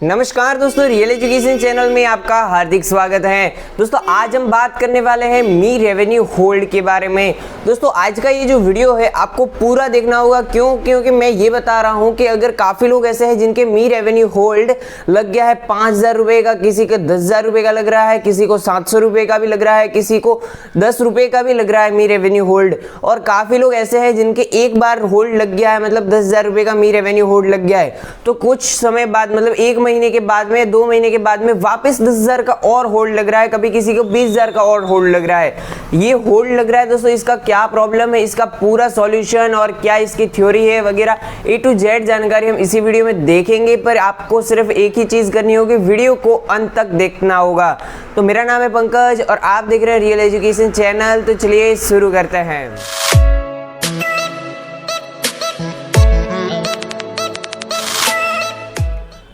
नमस्कार दोस्तों, real education channel में आपका हार्दिक स्वागत है। दोस्तों आज हम बात करने वाले हैं मी रेवेन्यू होल्ड के बारे में। दोस्तों आज का ये जो वीडियो है आपको पूरा देखना होगा। क्योंकि मैं ये बता रहा हूँ कि अगर काफ़ी लोग ऐसे हैं जिनके मी रेवेन्यू होल्ड लग गया है 5,000 रुपये का, किसी का 10,000 रुपये का लग रहा है, किसी को 700 रुपये का भी लग रहा है, किसी को 10 रुपये का भी लग रहा है मी रेवेन्यू होल्ड। और काफ़ी लोग ऐसे हैं जिनके एक बार होल्ड लग गया है, मतलब 10,000 रुपये का मी रेवेन्यू होल्ड लग गया है, तो कुछ समय बाद मतलब 1 महीने के बाद में, 2 महीने के बाद में वापस 10,000 का और होल्ड लग रहा है, कभी किसी को 20,000 का और होल्ड लग रहा है। ये होल्ड लग रहा है दोस्तों, इसका क्या प्रॉब्लम है, इसका पूरा सॉल्यूशन और क्या इसकी थ्योरी है वगैरह A to Z जानकारी हम इसी वीडियो में देखेंगे। पर आपको सिर्फ एक ही चीज करनी होगी, वीडियो को अंत तक देखना होगा। तो मेरा नाम है पंकज और आप देख रहे हैं रियल एजुकेशन चैनल। तो चलिए शुरू करते हैं।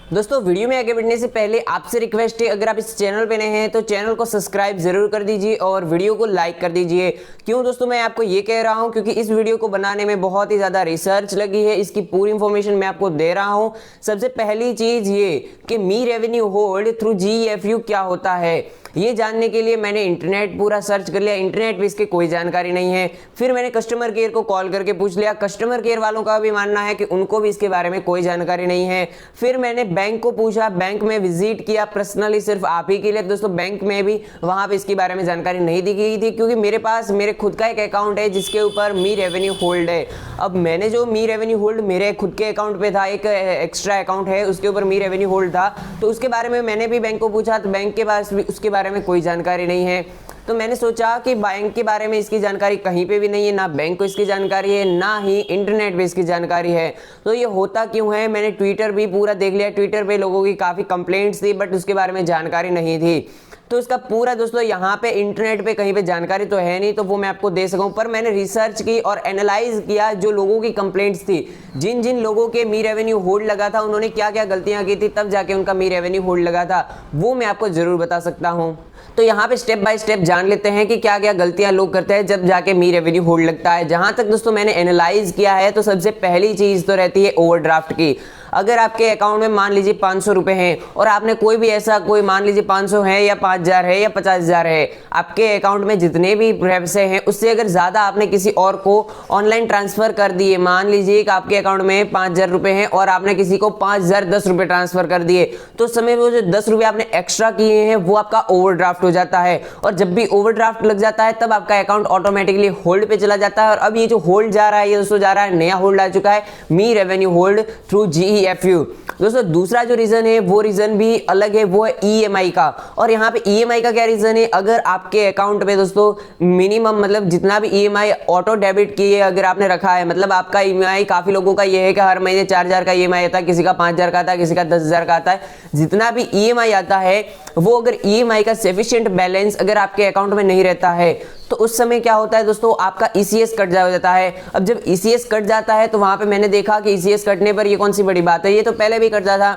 दोस्तों वीडियो में आगे बढ़ने से पहले आपसे रिक्वेस्ट है, अगर आप इस चैनल पे नए हैं तो चैनल को सब्सक्राइब जरूर कर दीजिए और वीडियो को लाइक कर दीजिए। क्यों दोस्तों मैं आपको ये कह रहा हूँ, क्योंकि इस वीडियो को बनाने में बहुत ही ज़्यादा रिसर्च लगी है, इसकी पूरी इंफॉर्मेशन मैं आपको दे रहा हूँ। सबसे पहली चीज़ ये कि मी रेवेन्यू होल्ड थ्रू GEFU क्या होता है, ये जानने के लिए मैंने इंटरनेट पूरा सर्च कर लिया। इंटरनेट पे इसकी कोई जानकारी नहीं है। फिर मैंने कस्टमर केयर को कॉल करके पूछ लिया। कस्टमर केयर वालों का भी मानना है कि उनको भी इसके बारे में कोई जानकारी नहीं है। फिर मैंने बैंक को पूछा, बैंक में विजिट किया पर्सनली सिर्फ आप ही के लिए। दोस्तों बैंक में भी वहाँ पे इसके बारे में जानकारी नहीं दी गई थी, क्योंकि मेरे पास मेरे खुद का एक अकाउंट है जिसके ऊपर मी रेवेन्यू होल्ड है। अब मैंने जो मी रेवेन्यू होल्ड मेरे खुद के अकाउंट पे था, एक एक्स्ट्रा अकाउंट है उसके ऊपर मी रेवेन्यू होल्ड था, तो उसके बारे में मैंने भी बैंक को पूछा, तो बैंक के पास भी उसके बारे में कोई जानकारी नहीं है। तो मैंने सोचा कि बैंक के बारे में इसकी जानकारी कहीं पे भी नहीं है, ना बैंक को इसकी जानकारी है, ना ही इंटरनेट पे इसकी जानकारी है। तो ये होता क्यों है, मैंने ट्विटर भी पूरा देख लिया। ट्विटर पे लोगों की काफ़ी कंप्लेंट्स थी, बट उसके बारे में जानकारी नहीं थी। तो इसका पूरा दोस्तों यहाँ पे इंटरनेट पे कहीं पे जानकारी तो है नहीं, तो वो मैं आपको दे सकूँ। पर मैंने रिसर्च की और एनालाइज किया जो लोगों की कंप्लेंट्स थी, जिन जिन लोगों के मी रेवेन्यू होल्ड लगा था, उन्होंने क्या क्या गलतियाँ की थी, तब जाके उनका मी रेवेन्यू होल्ड लगा था, वो मैं आपको जरूर बता सकता हूँ। तो यहाँ पे स्टेप बाय स्टेप जान लेते हैं कि क्या क्या गलतियां लोग करते हैं जब जाके मी रेवेन्यू होल्ड लगता है। जहां तक दोस्तों मैंने एनालाइज किया है, तो सबसे पहली चीज तो रहती है ओवरड्राफ्ट की। अगर आपके अकाउंट में मान लीजिए 500 रुपए हैं और आपने कोई भी ऐसा कोई मान लीजिए 500 है या 5,000 है या 50,000 है, आपके अकाउंट में जितने भी पैसे हैं उससे अगर ज़्यादा आपने किसी और को ऑनलाइन ट्रांसफ़र कर दिए, मान लीजिए कि आपके अकाउंट में 5,000 रुपये हैं और आपने किसी को 5,010 रुपये ट्रांसफ़र कर दिए, तो उस समय वो जो 10 रुपये आपने एक्स्ट्रा किए हैं वो आपका ओवरड्राफ्ट हो जाता है। और जब भी ओवरड्राफ्ट लग जाता है तब आपका अकाउंट ऑटोमेटिकली होल्ड पे चला जाता है। और अब ये जो होल्ड जा रहा है, ये दोस्तों जा रहा है, नया होल्ड आ चुका है, मी रेवेन्यू होल्ड थ्रू GEFU। दोस्तों दूसरा जो रीजन है वो रीजन भी अलग है, वो है EMI का। और यहाँ पे EMI का क्या रीजन है, अगर आपके अकाउंट पे दोस्तों मिनिमम मतलब जितना भी EMI ऑटो डेबिट किए अगर आपने रखा है, मतलब आपका EMI काफी लोगों का ये है कि हर महीने 4,000 का EMI आता है, किसी का 5,000 का आता है, किसी का 10,000 का आता है। जितना भी EMI आता है वो अगर EMI का सफिशिएंट बैलेंस अगर आपके अकाउंट में नहीं रहता है, तो उस समय क्या होता है दोस्तों, आपका ECS कट जाता है। अब जब ECS कट जाता है तो वहां पे मैंने देखा कि ECS कटने पर ये कौन सी बड़ी बात है, ये तो पहले भी कटता था,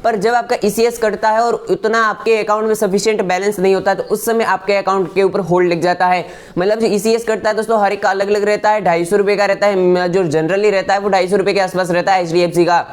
पर जब आपका ECS कटता है और उतना आपके अकाउंट में सफिशिएंट बैलेंस नहीं होता, तो उस समय आपके अकाउंट के ऊपर होल्ड लग जाता है। मतलब जो ECS कटता है दोस्तों हर एक का अलग अलग रहता है। 250 रुपये का रहता है, जो जनरली रहता है वो 250 रुपये के आसपास रहता है HDFC का।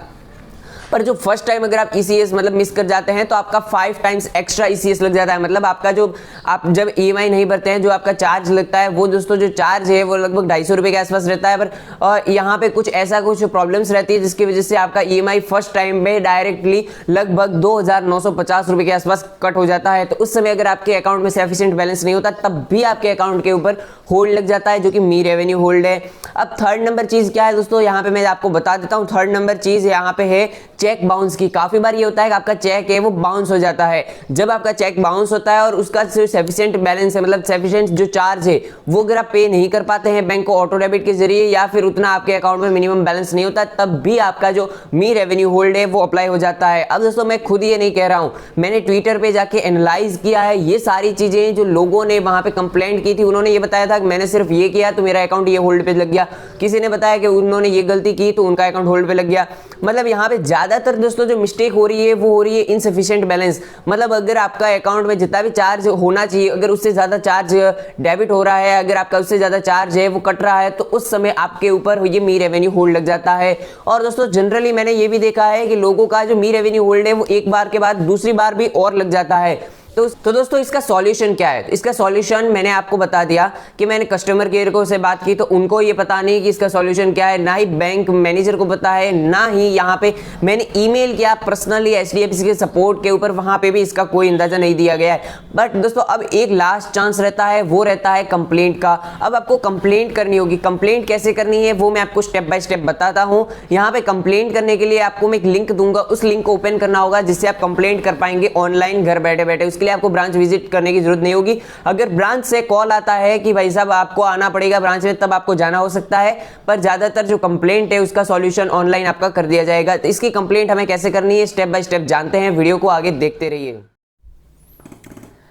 पर जो फर्स्ट टाइम अगर आप ECS मतलब मिस कर जाते हैं तो आपका 5 टाइम्स एक्स्ट्रा ECS लग जाता है। मतलब आपका जो आप जब EMI नहीं भरते हैं, जो आपका चार्ज लगता है वो दोस्तों जो चार्ज है वो लगभग 250 रुपये के आसपास रहता है। पर यहाँ पे कुछ ऐसा कुछ प्रॉब्लम्स रहती है जिसकी वजह से आपका EMI फर्स्ट टाइम में डायरेक्टली लगभग 2,950 रुपये के आसपास कट हो जाता है। तो उस समय अगर आपके अकाउंट में सफिशिएंट बैलेंस नहीं होता तब भी आपके अकाउंट के ऊपर होल्ड लग जाता है, जो कि मी रेवेन्यू होल्ड है। अब थर्ड नंबर चीज क्या है दोस्तों, यहाँ पे मैं आपको बता देता हूँ। थर्ड नंबर चीज यहाँ पे है चेक बाउंस की। काफी बार ये होता है कि आपका चेक है वो बाउंस हो जाता है। जब आपका चेक बाउंस होता है और उसका सफिशिएंट बैलेंस है, मतलब सफिशिएंट जो चार्ज है वो अगर आप पे नहीं कर पाते हैं बैंक को ऑटो डेबिट के जरिए, या फिर उतना आपके अकाउंट में मिनिमम बैलेंस नहीं होता, तब भी आपका जो मी रेवेन्यू होल्ड है वो अप्लाई हो जाता है। अब दोस्तों मैं खुद ये नहीं कह रहा हूँ, मैंने ट्विटर पे जाके एनालाइज किया है। ये सारी चीजें जो लोगों ने वहां पे कंप्लेंट की थी, उन्होंने ये बताया था कि मैंने सिर्फ ये किया तो मेरा अकाउंट ये होल्ड पे लग गया। किसी ने बताया कि उन्होंने ये गलती की तो उनका अकाउंट होल्ड पे लग गया। मतलब यहाँ पे ज्यादा ज्यादातर दोस्तों जो मिस्टेक हो रही है वो हो रही है इनसफिशिएंट बैलेंस। मतलब अगर आपका अकाउंट में जितना भी चार्ज होना चाहिए, अगर उससे ज्यादा चार्ज डेबिट हो रहा है, अगर आपका उससे ज्यादा चार्ज है वो कट रहा है, तो उस समय आपके ऊपर ये मी रेवेन्यू होल्ड लग जाता है। और दोस्तों जनरली मैंने ये भी देखा है कि लोगों का जो मी रेवेन्यू होल्ड है वो एक बार के बाद दूसरी बार भी और लग जाता है। तो दोस्तों इसका सॉल्यूशन क्या है? इसका सॉल्यूशन मैंने आपको बता दिया कि मैंने कस्टमर केयर को से बात की, तो उनको ये पता नहीं कि इसका सॉल्यूशन क्या है, ना ही बैंक मैनेजर को पता है, ना ही यहाँ पे मैंने ईमेल किया पर्सनली HDFC के सपोर्ट के ऊपर, वहां पे भी इसका कोई अंदाजा नहीं दिया गया है। बट दोस्तों अब एक लास्ट चांस रहता है, वो रहता है कंप्लेंट का। अब आपको कंप्लेंट करनी होगी। कंप्लेंट कैसे करनी है वो मैं आपको स्टेप बाय स्टेप बताता हूँ। यहाँ पे कंप्लेंट करने के लिए आपको मैं एक लिंक दूंगा, उस लिंक को ओपन करना होगा जिससे आप कंप्लेंट कर पाएंगे ऑनलाइन घर बैठे बैठे। उसके आपको ब्रांच विजिट करने की जरूरत नहीं होगी। अगर ब्रांच से कॉल आता है कि भाई साहब आपको आना पड़ेगा ब्रांच में, तब आपको जाना हो सकता है, पर ज्यादातर जो कंप्लेंट है उसका सॉल्यूशन ऑनलाइन आपका कर दिया जाएगा। तो इसकी कंप्लेंट हमें कैसे करनी है स्टेप बाय स्टेप जानते हैं, वीडियो को आगे देखते रहिए।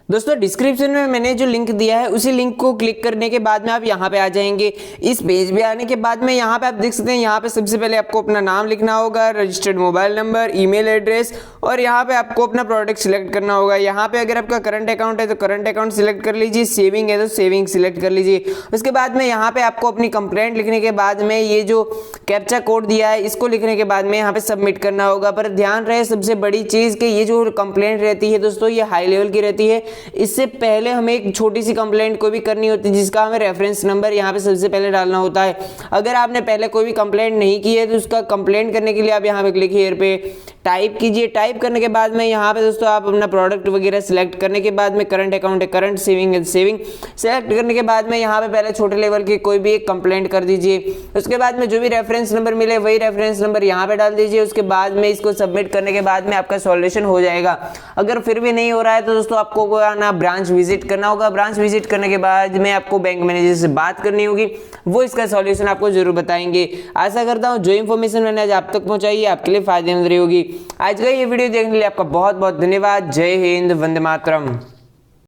दोस्तों डिस्क्रिप्शन में मैंने जो लिंक दिया है उसी लिंक को क्लिक करने के बाद में आप यहाँ पे आ जाएंगे। इस पेज पे आने के बाद में यहाँ पे आप देख सकते हैं, यहाँ पे सबसे पहले आपको अपना नाम लिखना होगा, registered mobile number, email address, और यहाँ पे आपको अपना प्रोडक्ट सिलेक्ट करना होगा। यहाँ पे अगर आपका करंट अकाउंट है तो करंट अकाउंट सिलेक्ट कर लीजिए, सेविंग है तो सेविंग सिलेक्ट कर लीजिए। उसके बाद में यहाँ पे आपको अपनी कंप्लेंट लिखने के बाद में ये जो कैप्चा कोड दिया है इसको लिखने के बाद में यहाँ पे सबमिट करना होगा। पर ध्यान रहे सबसे बड़ी चीज़ कि ये जो कंप्लेंट रहती है दोस्तों ये हाई लेवल की रहती है। इससे पहले हमें एक छोटी सी कंप्लेंट कोई भी करनी होती है जिसका हमें रेफरेंस नंबर यहाँ पे सबसे पहले डालना होता है। अगर आपने पहले कोई भी कंप्लेंट नहीं की है तो उसका कंप्लेंट करने के लिए आप यहाँ पे क्लिक हियर पे टाइप कीजिए। टाइप करने के बाद में यहाँ पे दोस्तों आप अपना प्रोडक्ट वगैरह सिलेक्ट करने के बाद में करंट अकाउंट है करंट, सेविंग है सेविंग सेलेक्ट करने के बाद में यहाँ पे पहले छोटे लेवल की कोई भी एक कंप्लेंट कर दीजिए। उसके बाद में जो भी रेफरेंस नंबर मिले वही रेफरेंस नंबर यहाँ पे डाल दीजिए। उसके बाद में इसको सबमिट करने के बाद में आपका सॉल्यूशन हो जाएगा। अगर फिर भी नहीं हो रहा है तो दोस्तों आपको आना ब्रांच विजिट करना होगा। ब्रांच विजिट करने के बाद में आपको बैंक मैनेजर से बात करनी होगी, वो इसका सॉल्यूशन आपको जरूर बताएंगे। आशा करता हूँ जो इन्फॉर्मेशन मैंने आज आप तक पहुंचाई है आपके लिए फायदेमंद रही होगी। आज का ये वीडियो देखने के लिए आपका बहुत बहुत धन्यवाद। जय हिंद, वंदे मातरम।